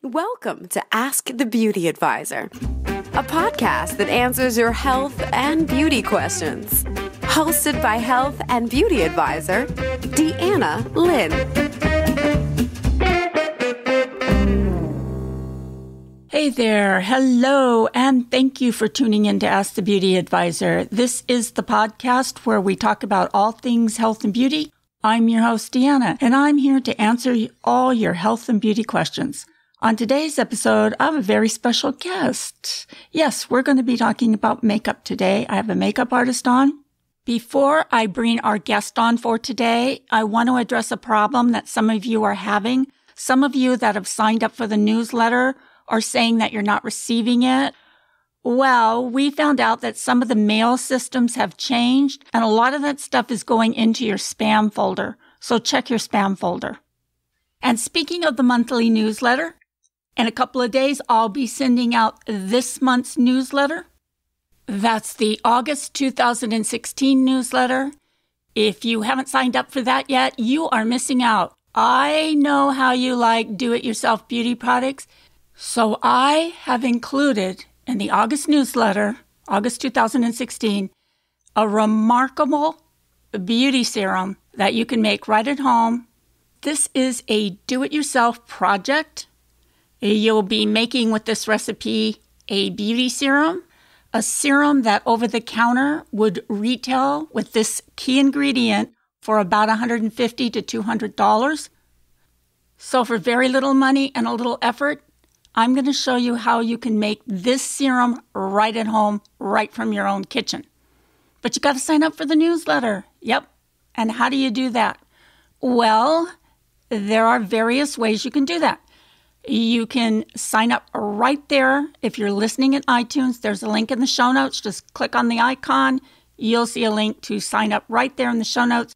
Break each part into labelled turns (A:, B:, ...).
A: Welcome to Ask the Beauty Advisor, a podcast that answers your health and beauty questions. Hosted by health and beauty advisor, Deanna Lynn.
B: Hey there. Hello, and thank you for tuning in to Ask the Beauty Advisor. This is the podcast where we talk about all things health and beauty. I'm your host, Deanna, and I'm here to answer all your health and beauty questions. On today's episode, I have a very special guest. Yes, we're going to be talking about makeup today. I have a makeup artist on. Before I bring our guest on for today, I want to address a problem that some of you are having. Some of you that have signed up for the newsletter are saying that you're not receiving it. Well, we found out that some of the mail systems have changed, and a lot of that stuff is going into your spam folder. So check your spam folder. And speaking of the monthly newsletter, in a couple of days, I'll be sending out this month's newsletter. That's the August 2016 newsletter. If you haven't signed up for that yet, you are missing out. I know how you like do-it-yourself beauty products, so I have included in the August newsletter, August 2016, a remarkable beauty serum that you can make right at home. This is a do-it-yourself project. You'll be making with this recipe a beauty serum, a serum that over-the-counter would retail with this key ingredient for about $150 to $200. So for very little money and a little effort, I'm going to show you how you can make this serum right at home, right from your own kitchen. But you got to sign up for the newsletter. Yep. And how do you do that? Well, there are various ways you can do that. You can sign up right there. If you're listening in iTunes, there's a link in the show notes. Just click on the icon. You'll see a link to sign up right there in the show notes.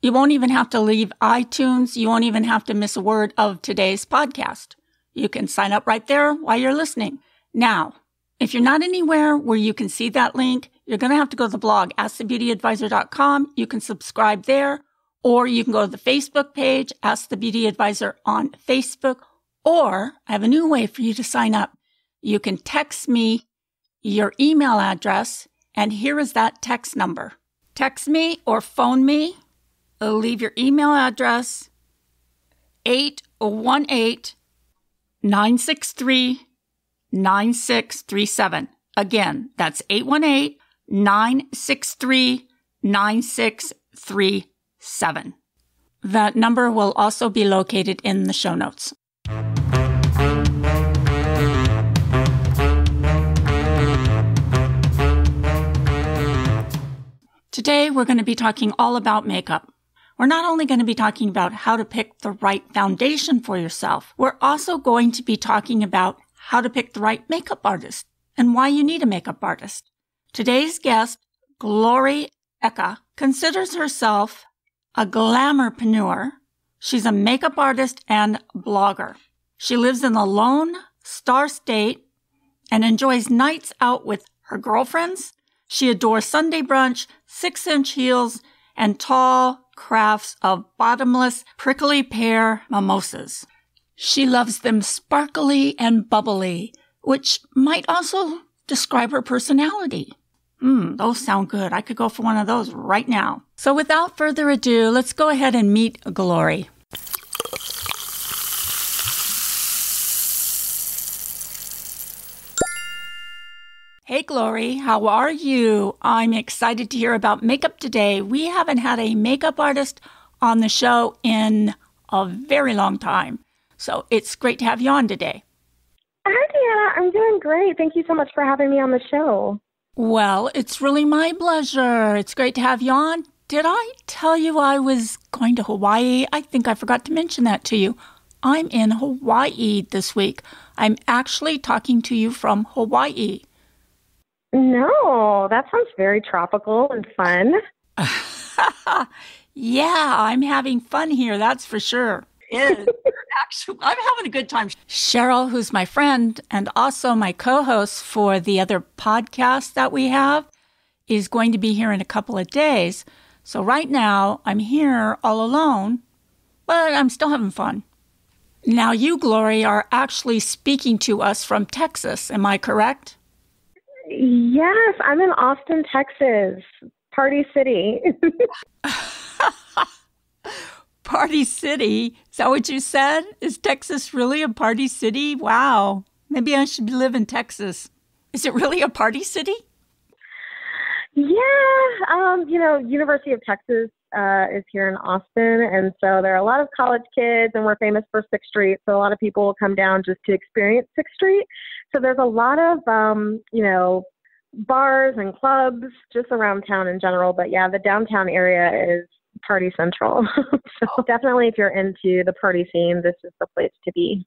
B: You won't even have to leave iTunes. You won't even have to miss a word of today's podcast. You can sign up right there while you're listening. Now, if you're not anywhere where you can see that link, you're going to have to go to the blog, askthebeautyadvisor.com. You can subscribe there, or you can go to the Facebook page, Ask the Beauty Advisor on Facebook. Or I have a new way for you to sign up. You can text me your email address, and here is that text number. Text me or phone me. Leave your email address, 818-963-9637. Again, that's 818-963-9637. That number will also be located in the show notes. Today, we're going to be talking all about makeup. We're not only going to be talking about how to pick the right foundation for yourself, we're also going to be talking about how to pick the right makeup artist and why you need a makeup artist. Today's guest, Glory Eke, considers herself a glamourpreneur. She's a makeup artist and blogger. She lives in the Lone Star State and enjoys nights out with her girlfriends. She adores Sunday brunch, 6-inch heels, and tall crafts of bottomless prickly pear mimosas. She loves them sparkly and bubbly, which might also describe her personality. Those sound good. I could go for one of those right now. So without further ado, let's go ahead and meet Glory. Hey, Glory, how are you? I'm excited to hear about makeup today. We haven't had a makeup artist on the show in a very long time, so it's great to have you on today.
C: Hi, Deanna. I'm doing great. Thank you so much for having me on the show.
B: Well, it's really my pleasure. It's great to have you on. Did I tell you I was going to Hawaii? I think I forgot to mention that to you. I'm in Hawaii this week. I'm actually talking to you from Hawaii.
C: No, that sounds very tropical and fun.
B: Yeah, I'm having fun here, that's for sure. Actually, I'm having a good time. Cheryl, who's my friend and also my co-host for the other podcast that we have, is going to be here in a couple of days. So right now, I'm here all alone, but I'm still having fun. Now you, Glory, are actually speaking to us from Texas. Am I correct?
C: Yes, I'm in Austin, Texas. Party City.
B: Party City? Is that what you said? Is Texas really a party city? Wow. Maybe I should live in Texas. Is it really a party city?
C: Yeah, University of Texas is here in Austin, and so there are a lot of college kids, and we're famous for 6th Street, so a lot of people will come down just to experience 6th Street. So there's a lot of, bars and clubs just around town in general, but yeah, the downtown area is party central. So definitely if you're into the party scene, this is the place to be.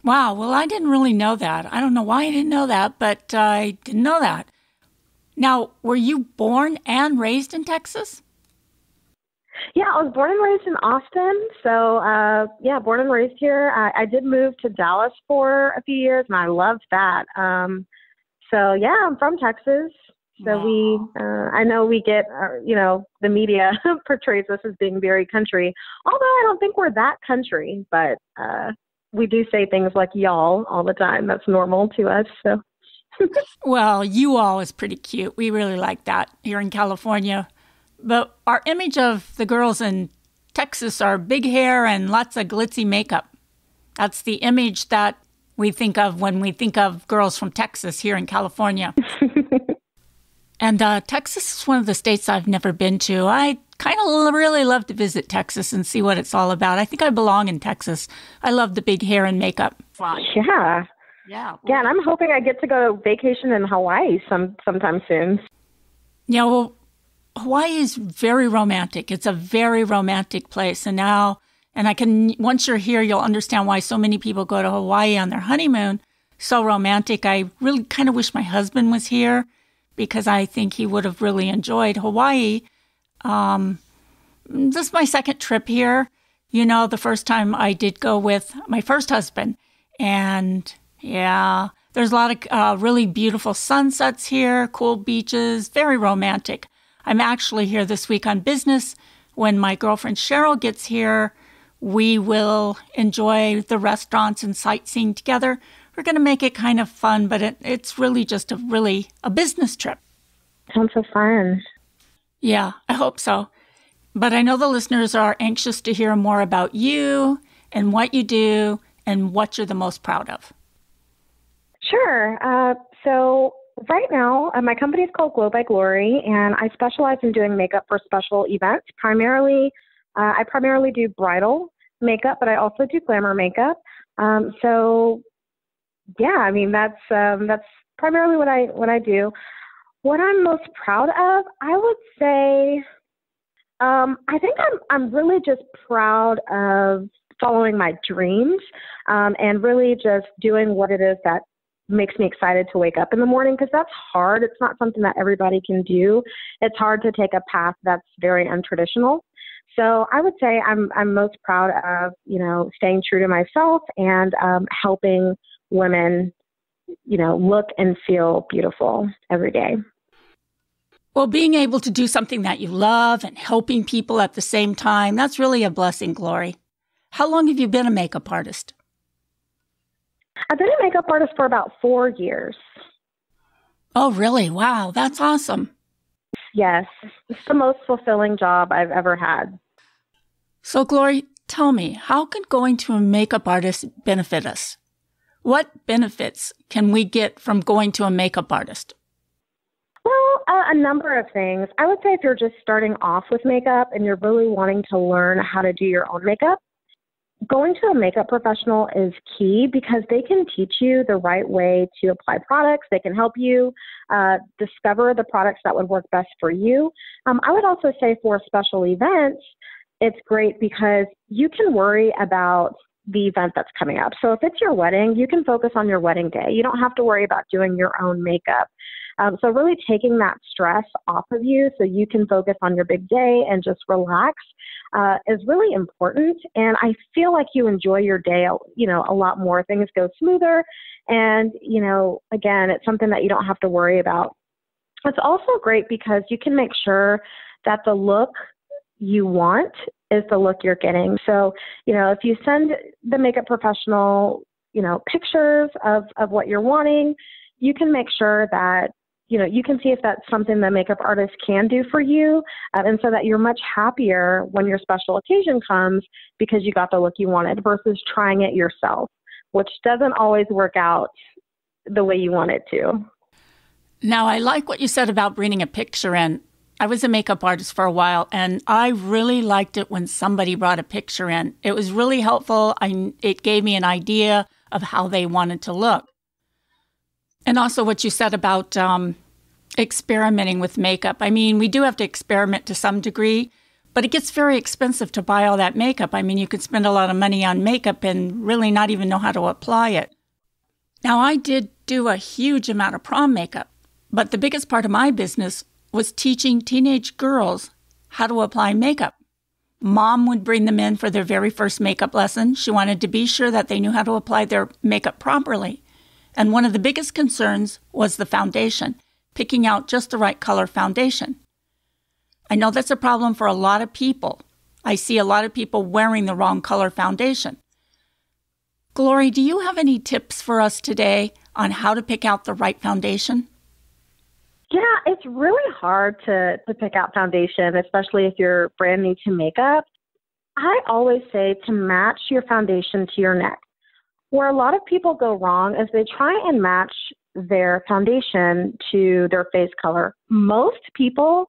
B: Wow, well, I didn't really know that. I don't know why I didn't know that, but I didn't know that. Now, were you born and raised in Texas?
C: Yeah, I was born and raised in Austin. So, born and raised here. I did move to Dallas for a few years, and I loved that. I'm from Texas. So I know we get, the media portrays us as being very country, although I don't think we're that country, but we do say things like y'all all the time. That's normal to us. So.
B: Well, you all is pretty cute. We really like that here in California. But our image of the girls in Texas are big hair and lots of glitzy makeup. That's the image that we think of when we think of girls from Texas here in California. And Texas is one of the states I've never been to. I kind of really love to visit Texas and see what it's all about. I think I belong in Texas. I love the big hair and makeup.
C: Fun. Yeah.
B: Yeah.
C: Yeah, and I'm hoping I get to go vacation in Hawaii sometime soon.
B: Yeah, well, Hawaii is very romantic. It's a very romantic place. And once you're here, you'll understand why so many people go to Hawaii on their honeymoon. So romantic. I really kind of wish my husband was here because I think he would have really enjoyed Hawaii. This is my second trip here. The first time I did go with my first husband. And yeah, there's a lot of really beautiful sunsets here, cool beaches, very romantic. I'm actually here this week on business. When my girlfriend Cheryl gets here, we will enjoy the restaurants and sightseeing together. We're going to make it kind of fun, but it's really just a business trip.
C: Sounds so fun.
B: Yeah, I hope so. But I know the listeners are anxious to hear more about you and what you do and what you're the most proud of.
C: Sure. So right now, my company is called Glow by Glory, and I specialize in doing makeup for special events. I primarily do bridal makeup, but I also do glamour makeup. That's primarily what I do. What I'm most proud of, I would say, I think I'm really just proud of following my dreams, and really just doing what it is that makes me excited to wake up in the morning, because that's hard. It's not something that everybody can do. It's hard to take a path that's very untraditional. So I would say I'm most proud of, staying true to myself and helping women, look and feel beautiful every day.
B: Well, being able to do something that you love and helping people at the same time, that's really a blessing, Glory. How long have you been a makeup artist?
C: I've been a makeup artist for about 4 years.
B: Oh, really? Wow, that's awesome.
C: Yes, it's the most fulfilling job I've ever had.
B: So, Glory, tell me, how can going to a makeup artist benefit us? What benefits can we get from going to a makeup artist?
C: Well, a number of things. I would say if you're just starting off with makeup and you're really wanting to learn how to do your own makeup, going to a makeup professional is key because they can teach you the right way to apply products. They can help you discover the products that would work best for you. I would also say for special events, it's great because you can worry about the event that's coming up. So if it's your wedding, you can focus on your wedding day. You don't have to worry about doing your own makeup. So really taking that stress off of you so you can focus on your big day and just relax is really important. And I feel like you enjoy your day, a lot more. Things go smoother. And, again, it's something that you don't have to worry about. It's also great because you can make sure that the look you want is the look you're getting. So, if you send the makeup professional, pictures of what you're wanting, you can make sure that, you can see if that's something the makeup artist can do for you. And so that you're much happier when your special occasion comes because you got the look you wanted versus trying it yourself, which doesn't always work out the way you want it to.
B: Now, I like what you said about bringing a picture in. I was a makeup artist for a while, and I really liked it when somebody brought a picture in. It was really helpful. It gave me an idea of how they wanted to look. And also what you said about experimenting with makeup. I mean, we do have to experiment to some degree, but it gets very expensive to buy all that makeup. I mean, you could spend a lot of money on makeup and really not even know how to apply it. Now, I did do a huge amount of prom makeup, but the biggest part of my business was teaching teenage girls how to apply makeup. Mom would bring them in for their very first makeup lesson. She wanted to be sure that they knew how to apply their makeup properly. And one of the biggest concerns was the foundation, picking out just the right color foundation. I know that's a problem for a lot of people. I see a lot of people wearing the wrong color foundation. Glory, do you have any tips for us today on how to pick out the right foundation?
C: Yeah, it's really hard to pick out foundation, especially if you're brand new to makeup. I always say to match your foundation to your neck. Where a lot of people go wrong is they try and match their foundation to their face color. Most people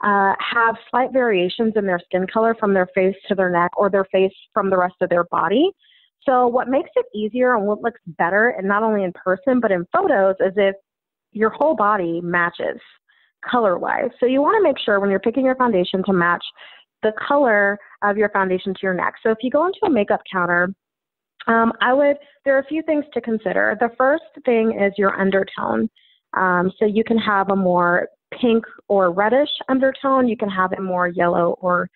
C: have slight variations in their skin color from their face to their neck or their face from the rest of their body. So what makes it easier and what looks better, and not only in person but in photos, is if your whole body matches color-wise. So you want to make sure when you're picking your foundation to match the color of your foundation to your neck. So if you go into a makeup counter, there are a few things to consider. The first thing is your undertone. So you can have a more pink or reddish undertone. You can have a more yellow or,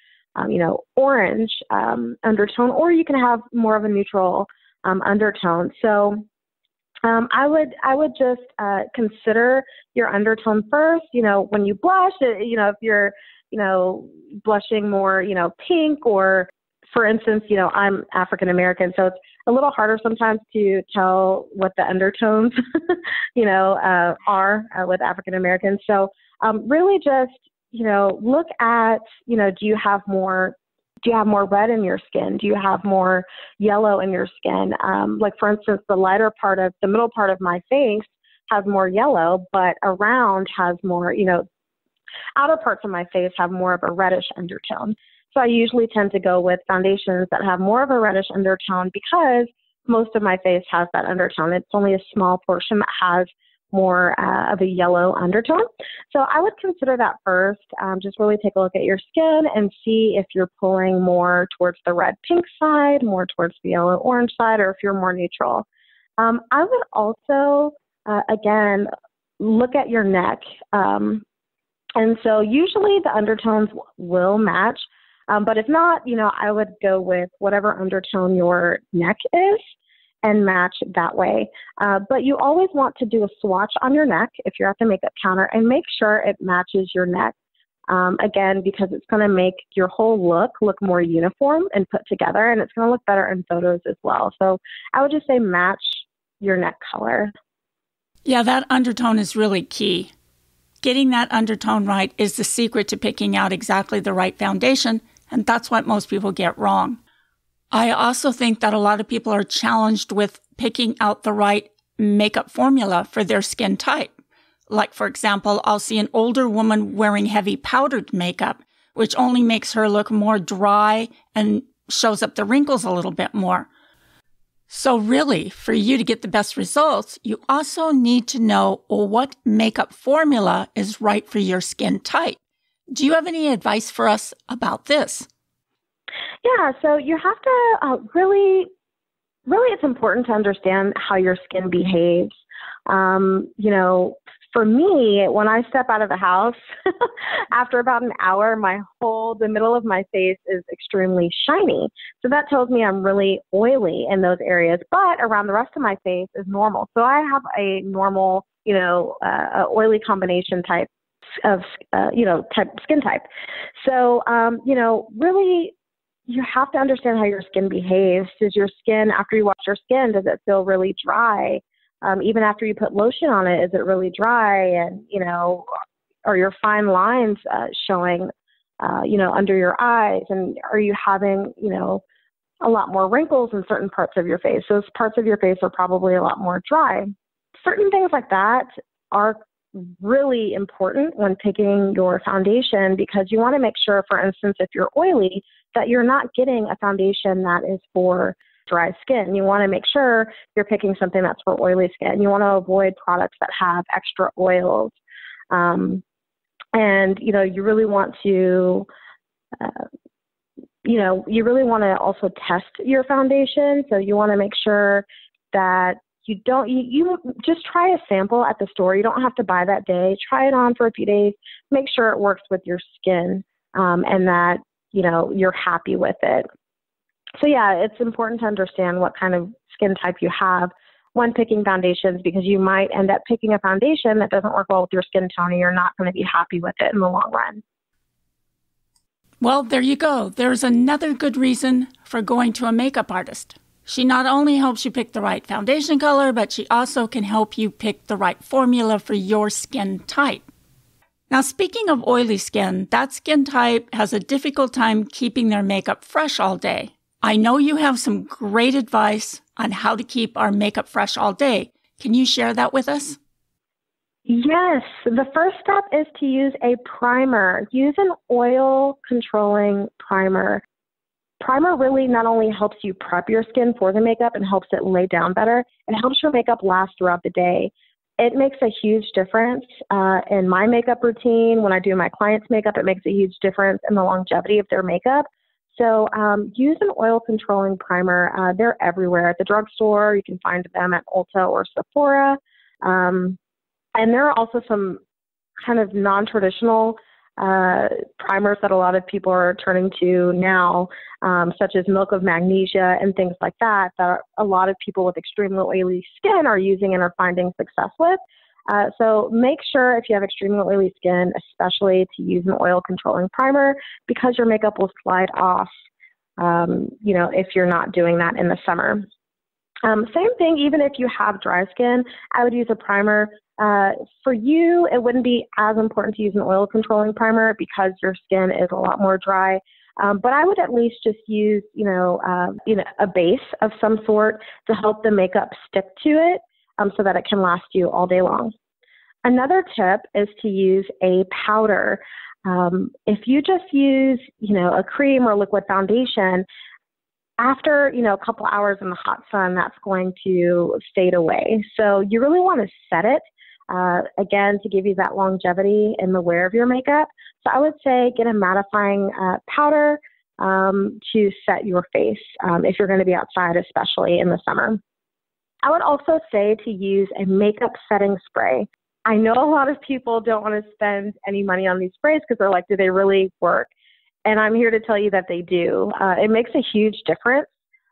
C: orange undertone, or you can have more of a neutral undertone. So I would just consider your undertone first. When you blush, if you're, blushing more, pink, or for instance, I'm African American, so it's a little harder sometimes to tell what the undertones, are with African Americans. So really just, look at, do you have more red in your skin? Do you have more yellow in your skin? Like for instance, the middle part of my face has more yellow, but around has more, outer parts of my face have more of a reddish undertone. So I usually tend to go with foundations that have more of a reddish undertone because most of my face has that undertone. It's only a small portion that has more of a yellow undertone. So I would consider that first. Just really take a look at your skin and see if you're pulling more towards the red-pink side, more towards the yellow-orange side, or if you're more neutral. I would also, again, look at your neck. And so usually the undertones will match. But if not, I would go with whatever undertone your neck is and match that way. But you always want to do a swatch on your neck if you're at the makeup counter and make sure it matches your neck. Again, because it's going to make your whole look more uniform and put together, and it's going to look better in photos as well. So I would just say match your neck color.
B: Yeah, that undertone is really key. Getting that undertone right is the secret to picking out exactly the right foundation, and that's what most people get wrong. I also think that a lot of people are challenged with picking out the right makeup formula for their skin type. Like, for example, I'll see an older woman wearing heavy powdered makeup, which only makes her look more dry and shows up the wrinkles a little bit more. So really, for you to get the best results, you also need to know what makeup formula is right for your skin type. Do you have any advice for us about this?
C: Yeah, so you have to really it's important to understand how your skin behaves. For me, when I step out of the house, after about an hour, the middle of my face is extremely shiny. So that tells me I'm really oily in those areas, but around the rest of my face is normal. So I have a normal, oily combination type of, skin type. So, really you have to understand how your skin behaves. Does your skin, after you wash your skin, does it feel really dry? Even after you put lotion on it, is it really dry? And, are your fine lines showing, under your eyes? And are you having, a lot more wrinkles in certain parts of your face? Those parts of your face are probably a lot more dry. Certain things like that are really important when picking your foundation, because you want to make sure, for instance, if you're oily, that you're not getting a foundation that is for dry skin. You want to make sure you're picking something that's for oily skin. You want to avoid products that have extra oils. And, you really want to, you really want to also test your foundation. So you want to make sure that you just try a sample at the store. You don't have to buy that day. Try it on for a few days. Make sure it works with your skin, and that, you're happy with it. So yeah, it's important to understand what kind of skin type you have when picking foundations, because you might end up picking a foundation that doesn't work well with your skin tone, and you're not going to be happy with it in the long run.
B: Well, there you go. There's another good reason for going to a makeup artist. She not only helps you pick the right foundation color, but she also can help you pick the right formula for your skin type. Now, speaking of oily skin, that skin type has a difficult time keeping their makeup fresh all day. I know you have some great advice on how to keep our makeup fresh all day. Can you share that with us?
C: Yes. The first step is to use a primer. Use an oil-controlling primer. Primer really not only helps you prep your skin for the makeup and helps it lay down better, it helps your makeup last throughout the day. It makes a huge difference in my makeup routine. When I do my clients' makeup, it makes a huge difference in the longevity of their makeup. So use an oil-controlling primer. They're everywhere at the drugstore. You can find them at Ulta or Sephora. And there are also some kind of non-traditional primers that a lot of people are turning to now, such as milk of magnesia and things like that, that a lot of people with extremely oily skin are using and are finding success with. So make sure, if you have extremely oily skin, especially, to use an oil-controlling primer, because your makeup will slide off, if you're not doing that in the summer. Same thing, even if you have dry skin, I would use a primer. For you, it wouldn't be as important to use an oil-controlling primer because your skin is a lot more dry. But I would at least just use, a base of some sort to help the makeup stick to it, so that it can last you all day long. Another tip is to use a powder. If you just use, a cream or liquid foundation, after, a couple hours in the hot sun, that's going to fade away. So you really want to set it, again, to give you that longevity in the wear of your makeup. So I would say get a mattifying powder to set your face if you're going to be outside, especially in the summer. I would also say to use a makeup setting spray. I know a lot of people don't want to spend any money on these sprays because they're like, do they really work? And I'm here to tell you that they do. It makes a huge difference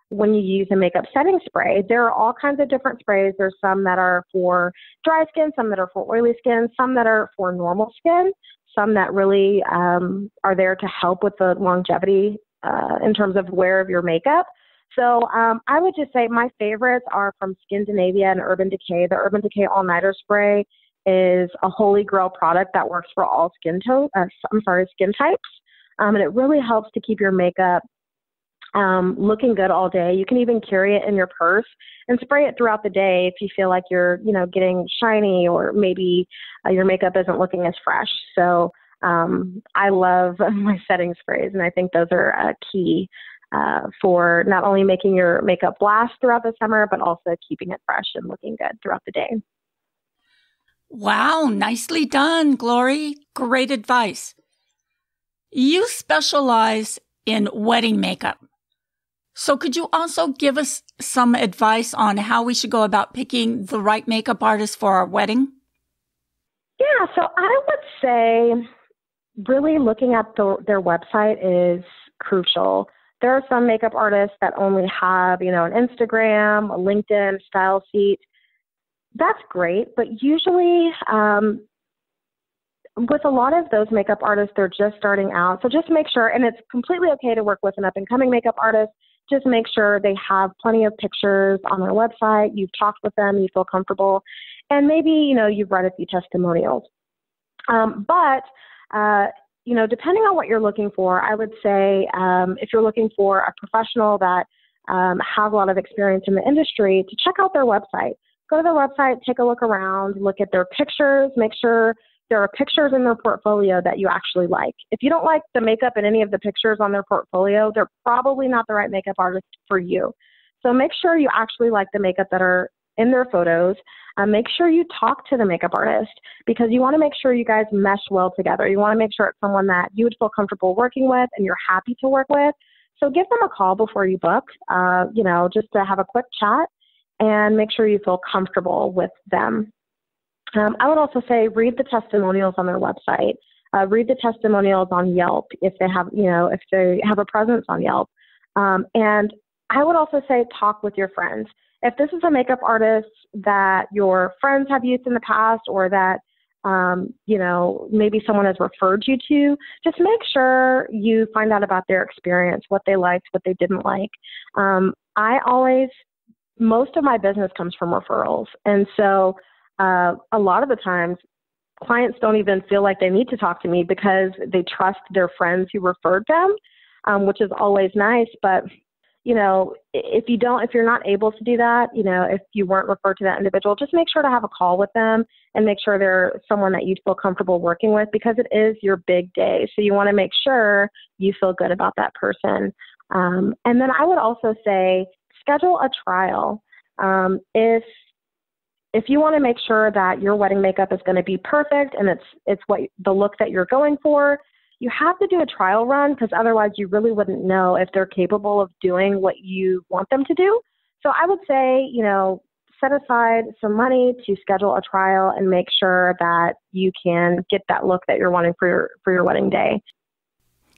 C: when you use a makeup setting spray. There are all kinds of different sprays. There's some that are for dry skin, some that are for oily skin, some that are for normal skin, some that really are there to help with the longevity in terms of wear of your makeup. So I would just say my favorites are from Skindinavia and Urban Decay. The Urban Decay All Nighter Spray is a holy grail product that works for all skin types. And it really helps to keep your makeup looking good all day. You can even carry it in your purse and spray it throughout the day if you feel like you're, getting shiny, or maybe your makeup isn't looking as fresh. So I love my setting sprays, and I think those are key for not only making your makeup last throughout the summer, but also keeping it fresh and looking good throughout the day.
B: Wow, nicely done, Glory. Great advice. You specialize in wedding makeup. So could you also give us some advice on how we should go about picking the right makeup artist for our wedding?
C: Yeah, so I would say really looking at their website is crucial. There are some makeup artists that only have, an Instagram, a LinkedIn, Style Sheet. That's great, but usually with a lot of those makeup artists, they're just starting out. So just make sure, and it's completely okay to work with an up-and-coming makeup artist. Just make sure they have plenty of pictures on their website. You've talked with them, you feel comfortable, and maybe, you've read a few testimonials. But depending on what you're looking for, I would say if you're looking for a professional that have a lot of experience in the industry, to check out their website. Go to their website, take a look around, look at their pictures, make sure there are pictures in their portfolio that you actually like. If you don't like the makeup in any of the pictures on their portfolio, they're probably not the right makeup artist for you. So make sure you actually like the makeup that are in their photos. Make sure you talk to the makeup artist, because you want to make sure you guys mesh well together. You want to make sure it's someone that you would feel comfortable working with and you're happy to work with. So give them a call before you book, just to have a quick chat and make sure you feel comfortable with them. I would also say read the testimonials on their website. Read the testimonials on Yelp if they have, if they have a presence on Yelp. And I would also say talk with your friends. If this is a makeup artist that your friends have used in the past, or that, maybe someone has referred you to, just make sure you find out about their experience, what they liked, what they didn't like. Most of my business comes from referrals. And so a lot of the times, clients don't even feel like they need to talk to me because they trust their friends who referred them, which is always nice. But, if you're not able to do that, if you weren't referred to that individual, just make sure to have a call with them and make sure they're someone that you'd feel comfortable working with, because it is your big day. So you want to make sure you feel good about that person. And then I would also say schedule a trial. If you want to make sure that your wedding makeup is going to be perfect and it's what the look that you're going for, you have to do a trial run, because otherwise you really wouldn't know if they're capable of doing what you want them to do. So I would say, set aside some money to schedule a trial and make sure that you can get that look that you're wanting for your wedding day.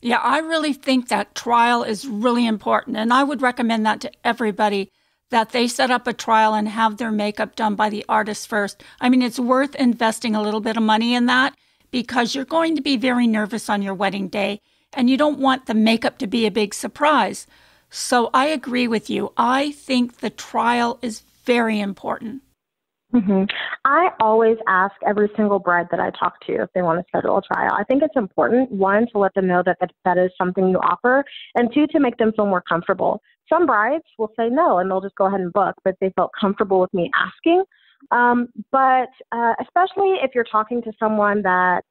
B: Yeah, I really think that trial is really important. And I would recommend that to everybody, that they set up a trial and have their makeup done by the artist first. I mean, it's worth investing a little bit of money in that, because you're going to be very nervous on your wedding day and you don't want the makeup to be a big surprise. So I agree with you. I think the trial is very important.
C: Mm-hmm. I always ask every single bride that I talk to if they want to schedule a trial. I think it's important, one, to let them know that is something you offer, and two, to make them feel more comfortable. Some brides will say no, and they'll just go ahead and book, but they felt comfortable with me asking. But especially if you're talking to someone that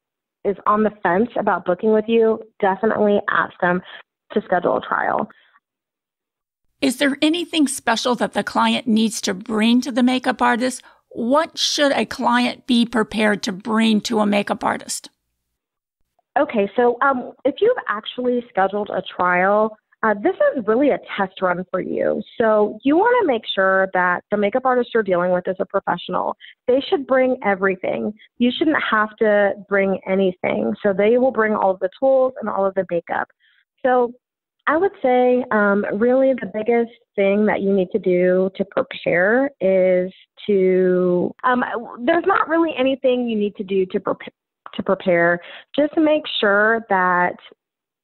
C: is on the fence about booking with you, definitely ask them to schedule a trial.
B: Is there anything special that the client needs to bring to the makeup artist? What should a client be prepared to bring to a makeup artist?
C: Okay, so if you've actually scheduled a trial, this is really a test run for you. So you want to make sure that the makeup artist you're dealing with is a professional. They should bring everything. You shouldn't have to bring anything. So they will bring all of the tools and all of the makeup. So I would say really the biggest thing that you need to do to prepare is there's not really anything you need to do to prepare. Just make sure that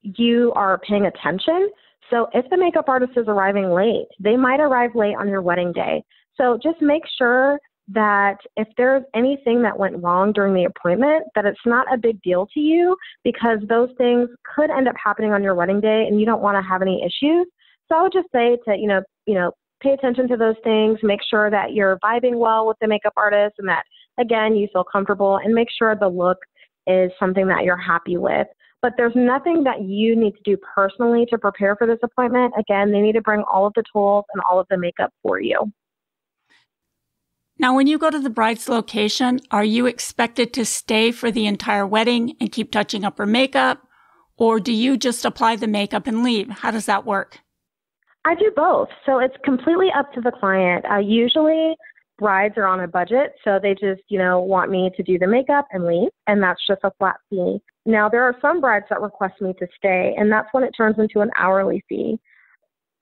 C: you are paying attention. So if the makeup artist is arriving late, they might arrive late on your wedding day. So just make sure that if there's anything that went wrong during the appointment, that it's not a big deal to you, because those things could end up happening on your wedding day and you don't want to have any issues. So I would just say to, pay attention to those things, make sure that you're vibing well with the makeup artist and that, again, you feel comfortable, and make sure the look is something that you're happy with. But there's nothing that you need to do personally to prepare for this appointment. Again, they need to bring all of the tools and all of the makeup for you.
B: Now, when you go to the bride's location, are you expected to stay for the entire wedding and keep touching up her makeup? Or do you just apply the makeup and leave? How does that work?
C: I do both. So it's completely up to the client. Usually brides are on a budget, so they just, want me to do the makeup and leave, and that's just a flat fee. Now, there are some brides that request me to stay, and that's when it turns into an hourly fee.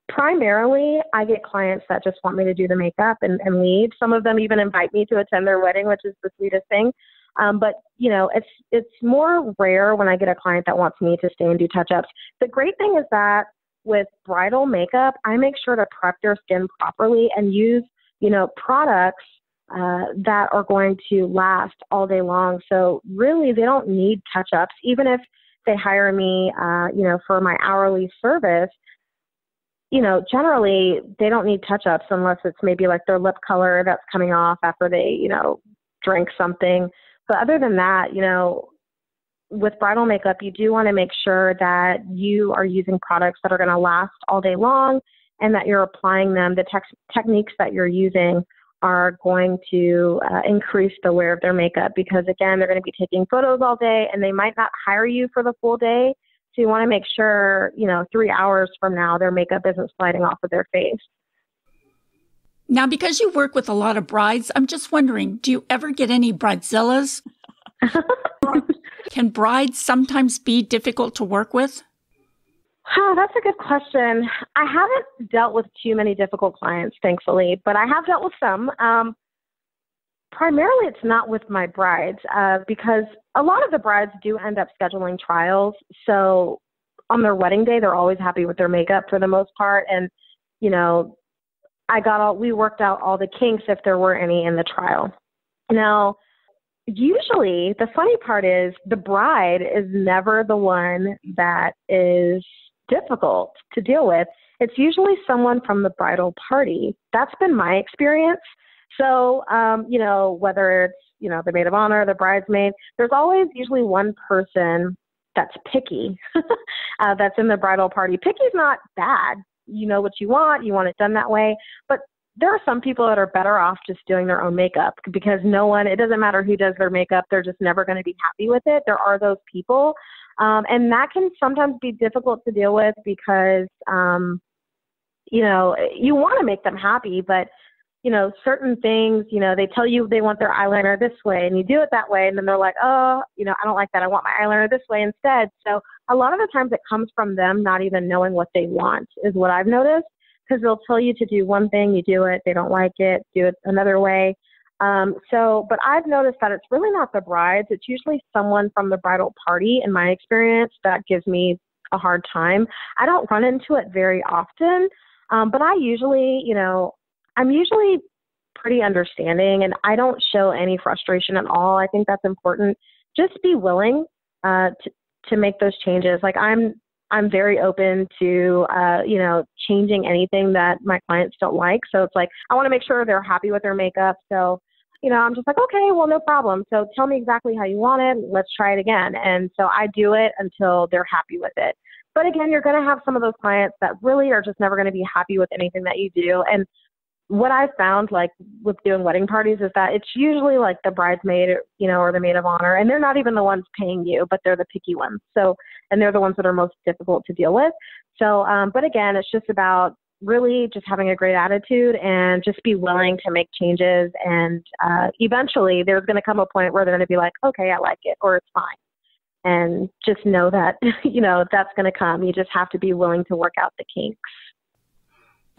C: Primarily, I get clients that just want me to do the makeup and leave. Some of them even invite me to attend their wedding, which is the sweetest thing. But it's more rare when I get a client that wants me to stay and do touch-ups. The great thing is that with bridal makeup, I make sure to prep their skin properly and use, products that are going to last all day long. So really, they don't need touch-ups. Even if they hire me, for my hourly service, generally they don't need touch-ups unless it's maybe like their lip color that's coming off after they, drink something. But other than that, with bridal makeup, you do want to make sure that you are using products that are going to last all day long and that you're applying them. The techniques that you're using are going to increase the wear of their makeup because, again, they're going to be taking photos all day and they might not hire you for the full day. So you want to make sure, 3 hours from now, their makeup isn't sliding off of their face.
B: Now, because you work with a lot of brides, I'm just wondering, do you ever get any Bridezillas? Can brides sometimes be difficult to work with?
C: Oh, that's a good question. I haven't dealt with too many difficult clients, thankfully, but I have dealt with some. Primarily, it's not with my brides because a lot of the brides do end up scheduling trials. So on their wedding day, they're always happy with their makeup for the most part. And, we worked out all the kinks if there were any in the trial. Now, usually the funny part is the bride is never the one that is difficult to deal with. It's usually someone from the bridal party. That's been my experience. So, whether it's, the maid of honor, the bridesmaid, there's always usually one person that's picky that's in the bridal party. Picky is not bad. You know what you want it done that way. But there are some people that are better off just doing their own makeup because it doesn't matter who does their makeup, they're just never going to be happy with it. There are those people. And that can sometimes be difficult to deal with because, you want to make them happy, but, certain things, they tell you they want their eyeliner this way and you do it that way. And then they're like, oh, I don't like that. I want my eyeliner this way instead. So a lot of the times it comes from them not even knowing what they want is what I've noticed. Because they'll tell you to do one thing, you do it, they don't like it, do it another way. But I've noticed that it's really not the brides. It's usually someone from the bridal party, in my experience, that gives me a hard time. I don't run into it very often, but I usually, I'm usually pretty understanding and I don't show any frustration at all. I think that's important. Just be willing to make those changes. Like I'm very open to, changing anything that my clients don't like. So it's like, I want to make sure they're happy with their makeup. So, I'm just like, okay, well, no problem. So tell me exactly how you want it. Let's try it again. And so I do it until they're happy with it. But again, you're going to have some of those clients that really are just never going to be happy with anything that you do. And what I've found, like with doing wedding parties, is that it's usually like the bridesmaid, or the maid of honor, and they're not even the ones paying you, but they're the picky ones. So, and they're the ones that are most difficult to deal with. So, but again, it's just about really just having a great attitude and just be willing to make changes. And eventually there's going to come a point where they're going to be like, okay, I like it, or it's fine. And just know that, that's going to come. You just have to be willing to work out the kinks.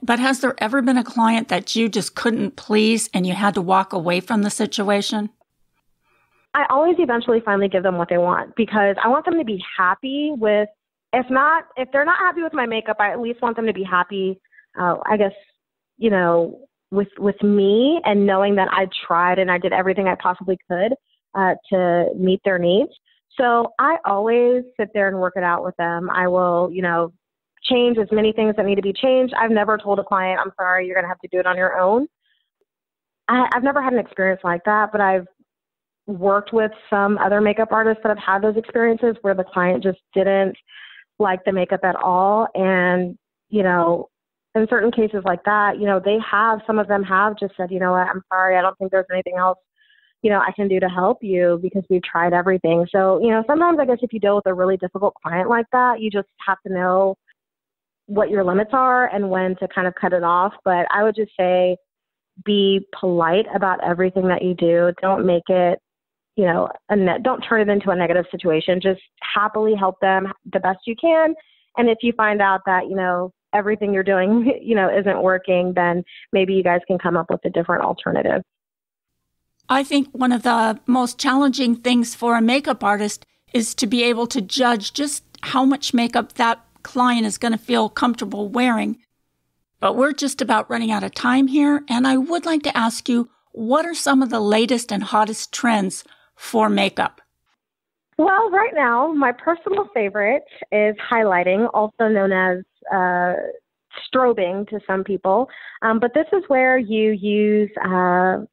B: But has there ever been a client that you just couldn't please and you had to walk away from the situation?
C: I always eventually finally give them what they want because I want them to be happy with, if they're not happy with my makeup, I at least want them to be happy, with me and knowing that I tried and I did everything I possibly could to meet their needs. So I always sit there and work it out with them. I will, change as many things that need to be changed. I've never told a client, I'm sorry, you're going to have to do it on your own. I've never had an experience like that, but I've worked with some other makeup artists that have had those experiences where the client just didn't like the makeup at all. And, in certain cases like that, some of them have just said, what, I'm sorry, I don't think there's anything else, I can do to help you because we've tried everything. So, sometimes I guess if you deal with a really difficult client like that, you just have to know what your limits are and when to kind of cut it off. But I would just say, be polite about everything that you do. Don't make it, don't turn it into a negative situation. Just happily help them the best you can. And if you find out that, everything you're doing, isn't working, then maybe you guys can come up with a different alternative.
B: I think one of the most challenging things for a makeup artist is to be able to judge just how much makeup that client is going to feel comfortable wearing. But we're just about running out of time here, and I would like to ask you, what are some of the latest and hottest trends for makeup?
C: Well, right now, my personal favorite is highlighting, also known as strobing to some people. But this is where you use a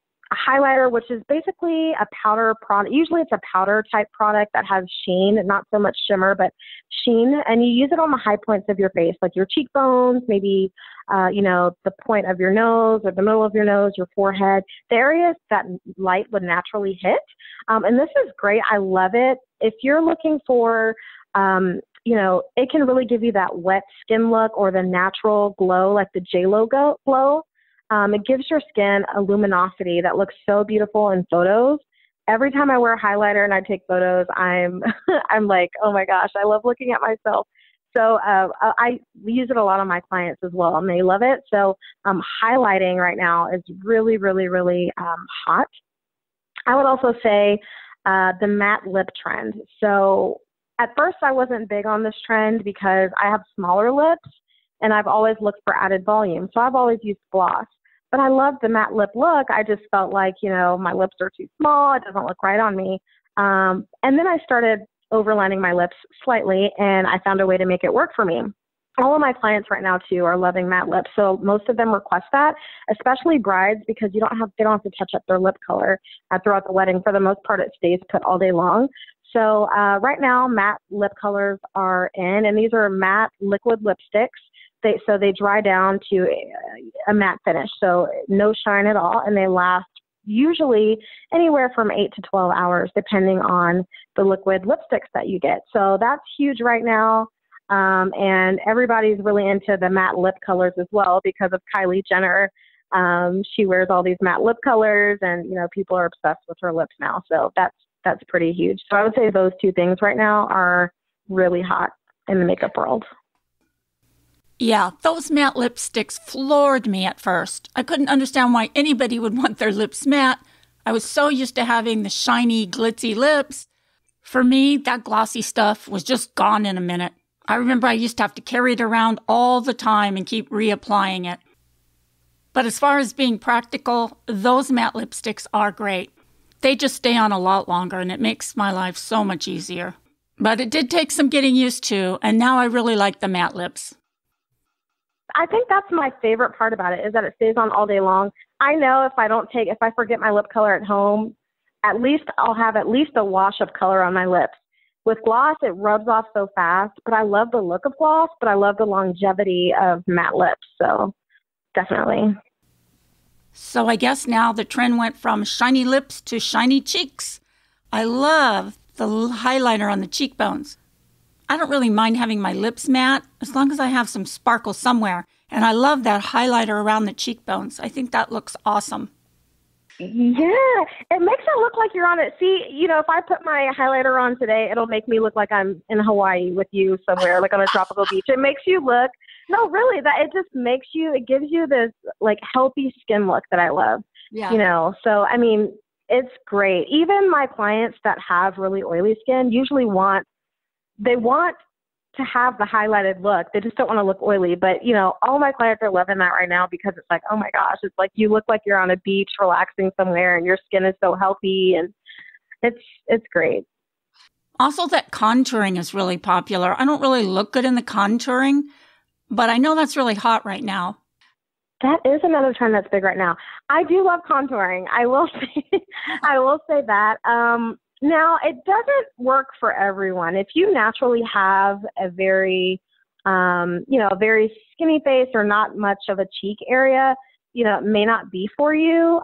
C: highlighter, which is basically a powder product. Usually it's a powder type product that has sheen, not so much shimmer, but sheen. And you use it on the high points of your face, like your cheekbones, maybe, the point of your nose or the middle of your nose, your forehead, the areas that light would naturally hit. And this is great. I love it. If you're looking for, it can really give you that wet skin look or the natural glow, like the J-Lo glow. It gives your skin a luminosity that looks so beautiful in photos. Every time I wear a highlighter and I take photos, I'm like, oh my gosh, I love looking at myself. So I use it a lot on my clients as well, and they love it. So highlighting right now is really, really, really hot. I would also say the matte lip trend. So at first I wasn't big on this trend because I have smaller lips and I've always looked for added volume. So I've always used gloss. But I love the matte lip look. I just felt like, my lips are too small. It doesn't look right on me. And then I started overlining my lips slightly, and I found a way to make it work for me. All of my clients right now, too, are loving matte lips. So most of them request that, especially brides, because they don't have to touch up their lip color throughout the wedding. For the most part, it stays put all day long. So right now, matte lip colors are in, and these are matte liquid lipsticks. They dry down to a matte finish, so no shine at all, and they last usually anywhere from 8 to 12 hours, depending on the liquid lipsticks that you get. So that's huge right now, and everybody's really into the matte lip colors as well because of Kylie Jenner. She wears all these matte lip colors, and people are obsessed with her lips now. So that's pretty huge. So I would say those two things right now are really hot in the makeup world.
B: Yeah, those matte lipsticks floored me at first. I couldn't understand why anybody would want their lips matte. I was so used to having the shiny, glitzy lips. For me, that glossy stuff was just gone in a minute. I remember I used to have to carry it around all the time and keep reapplying it. But as far as being practical, those matte lipsticks are great. They just stay on a lot longer, and it makes my life so much easier. But it did take some getting used to, and now I really like the matte lips.
C: I think that's my favorite part about it, is that it stays on all day long. I know if I forget my lip color at home, at least I'll have at least a wash of color on my lips. With gloss, it rubs off so fast, but I love the look of gloss, but I love the longevity of matte lips. So definitely.
B: So I guess now the trend went from shiny lips to shiny cheeks. I love the highlighter on the cheekbones. I don't really mind having my lips matte as long as I have some sparkle somewhere. And I love that highlighter around the cheekbones. I think that looks awesome.
C: Yeah, it makes it look like you're on it. See, if I put my highlighter on today, it'll make me look like I'm in Hawaii with you somewhere, like on a tropical beach. It makes you look, no, really, it gives you this like healthy skin look that I love. Yeah. So, I mean, it's great. Even my clients that have really oily skin usually want to have the highlighted look. They just don't want to look oily. But, all my clients are loving that right now because it's like, oh my gosh, it's like you look like you're on a beach relaxing somewhere and your skin is so healthy, and it's great.
B: Also, that contouring is really popular. I don't really look good in the contouring, but I know that's really hot right now.
C: That is another trend that's big right now. I do love contouring. I will say that. Now, it doesn't work for everyone. If you naturally have a very, very skinny face or not much of a cheek area, it may not be for you.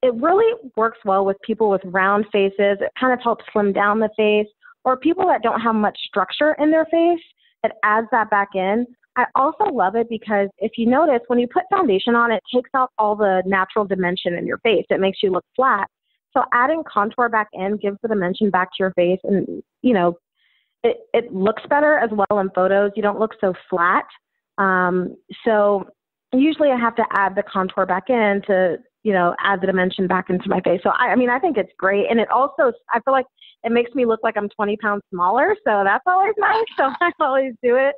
C: It really works well with people with round faces. It kind of helps slim down the face, or people that don't have much structure in their face. It adds that back in. I also love it because if you notice, when you put foundation on, it takes out all the natural dimension in your face. It makes you look flat. So adding contour back in gives the dimension back to your face, and, it looks better as well in photos. You don't look so flat. So usually I have to add the contour back in to add the dimension back into my face. So I think it's great. And it also, I feel like it makes me look like I'm 20 pounds smaller. So that's always nice. So I always do it.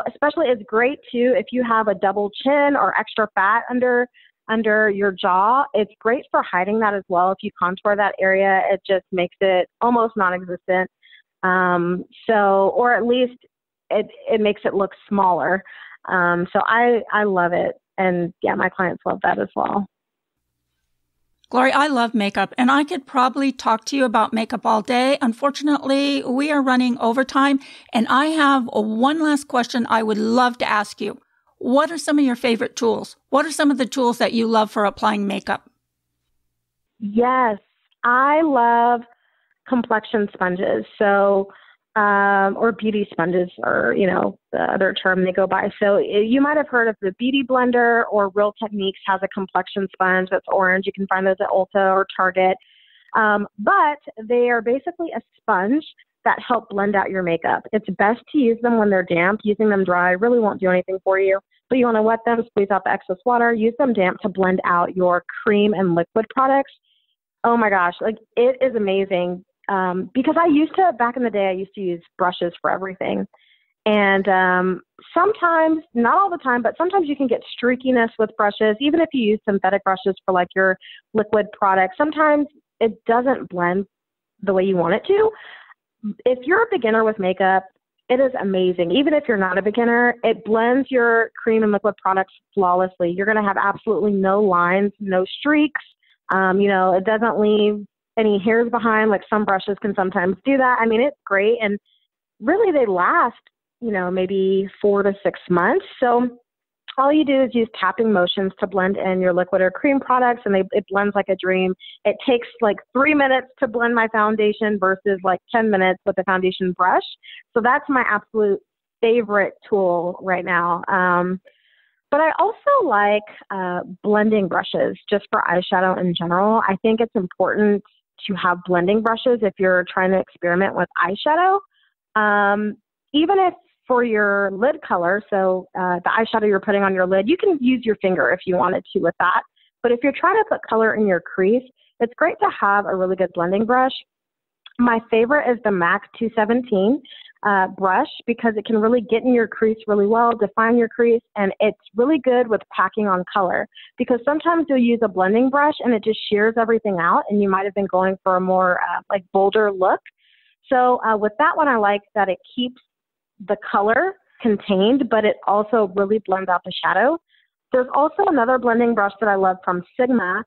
C: Especially it's great too if you have a double chin or extra fat under your jaw. It's great for hiding that as well. If you contour that area, it just makes it almost non-existent. Or at least it makes it look smaller. So I love it. And yeah, my clients love that as well.
B: Glory, I love makeup, and I could probably talk to you about makeup all day. Unfortunately, we are running overtime, and I have one last question I would love to ask you. What are some of your favorite tools? What are some of the tools that you love for applying makeup?
C: Yes, I love complexion sponges. So, or beauty sponges, or, the other term they go by. So you might have heard of the Beauty Blender, or Real Techniques has a complexion sponge that's orange. You can find those at Ulta or Target. But they are basically a sponge that help blend out your makeup. It's best to use them when they're damp. Using them dry really won't do anything for you. But you want to wet them, squeeze out the excess water, use them damp to blend out your cream and liquid products. Oh my gosh, it is amazing. Because back in the day, I used to use brushes for everything. And sometimes, not all the time, but sometimes you can get streakiness with brushes, even if you use synthetic brushes for like your liquid products. Sometimes it doesn't blend the way you want it to. If you're a beginner with makeup, it is amazing. Even if you're not a beginner, it blends your cream and liquid products flawlessly. You're going to have absolutely no lines, no streaks. It doesn't leave any hairs behind, like some brushes can sometimes do that. It's great. And really they last, maybe 4 to 6 months. So all you do is use tapping motions to blend in your liquid or cream products, and it blends like a dream. It takes like 3 minutes to blend my foundation versus like 10 minutes with the foundation brush. So that's my absolute favorite tool right now. But I also like blending brushes just for eyeshadow in general. I think it's important to have blending brushes if you're trying to experiment with eyeshadow. Even if for your lid color, so the eyeshadow you're putting on your lid, you can use your finger if you wanted to with that. But if you're trying to put color in your crease, it's great to have a really good blending brush. My favorite is the MAC 217 brush, because it can really get in your crease really well, define your crease, and it's really good with packing on color, because sometimes you'll use a blending brush and it just shears everything out, and you might have been going for a more bolder look. So with that one, I like that it keeps the color contained, but it also really blends out the shadow. There's also another blending brush that I love from Sigma.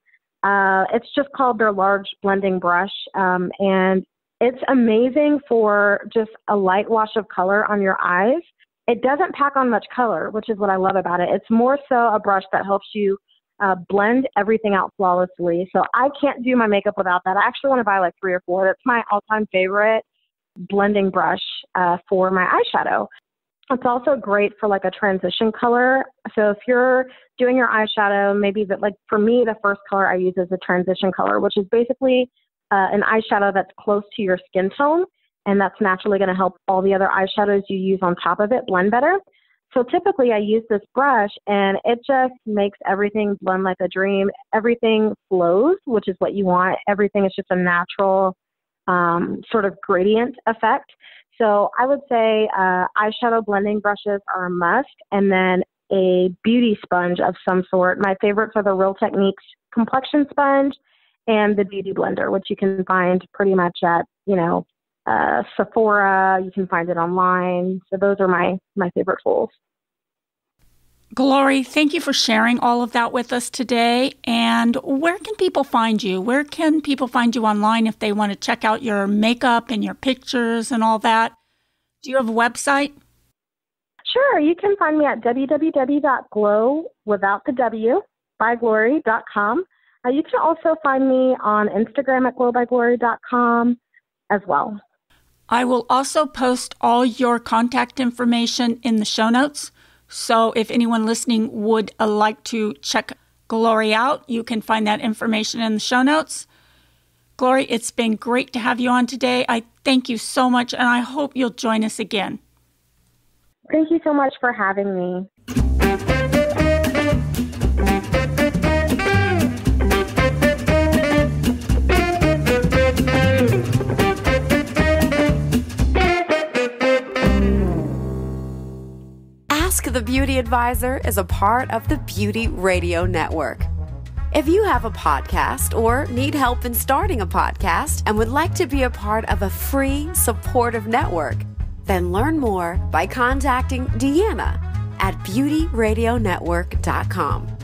C: It's just called their large blending brush, and it's amazing for just a light wash of color on your eyes. It doesn't pack on much color, which is what I love about it. It's more so a brush that helps you blend everything out flawlessly. So I can't do my makeup without that. I actually want to buy like 3 or 4. That's my all-time favorite blending brush for my eyeshadow. It's also great for like a transition color. So if you're doing your eyeshadow, maybe for me, the first color I use is a transition color, which is basically an eyeshadow that's close to your skin tone, and that's naturally going to help all the other eyeshadows you use on top of it blend better. So typically I use this brush, and it just makes everything blend like a dream. Everything flows, which is what you want. Everything is just a natural sort of gradient effect. So I would say eyeshadow blending brushes are a must, and then a beauty sponge of some sort. My favorites are the Real Techniques complexion sponge and the Beauty Blender, which you can find pretty much at, Sephora. You can find it online. So those are my favorite tools.
B: Glory, thank you for sharing all of that with us today. And where can people find you? Where can people find you online if they want to check out your makeup and your pictures and all that? Do you have a website?
C: Sure. You can find me at www.glowwithoutthew.com. You can also find me on Instagram at glowbyglory.com as well.
B: I will also post all your contact information in the show notes. So if anyone listening would like to check Glory out, you can find that information in the show notes. Glory, it's been great to have you on today. I thank you so much, and I hope you'll join us again.
C: Thank you so much for having me.
A: Beauty Advisor is a part of the Beauty Radio Network. If you have a podcast or need help in starting a podcast and would like to be a part of a free, supportive network, then learn more by contacting Deanna at beautyradionetwork.com.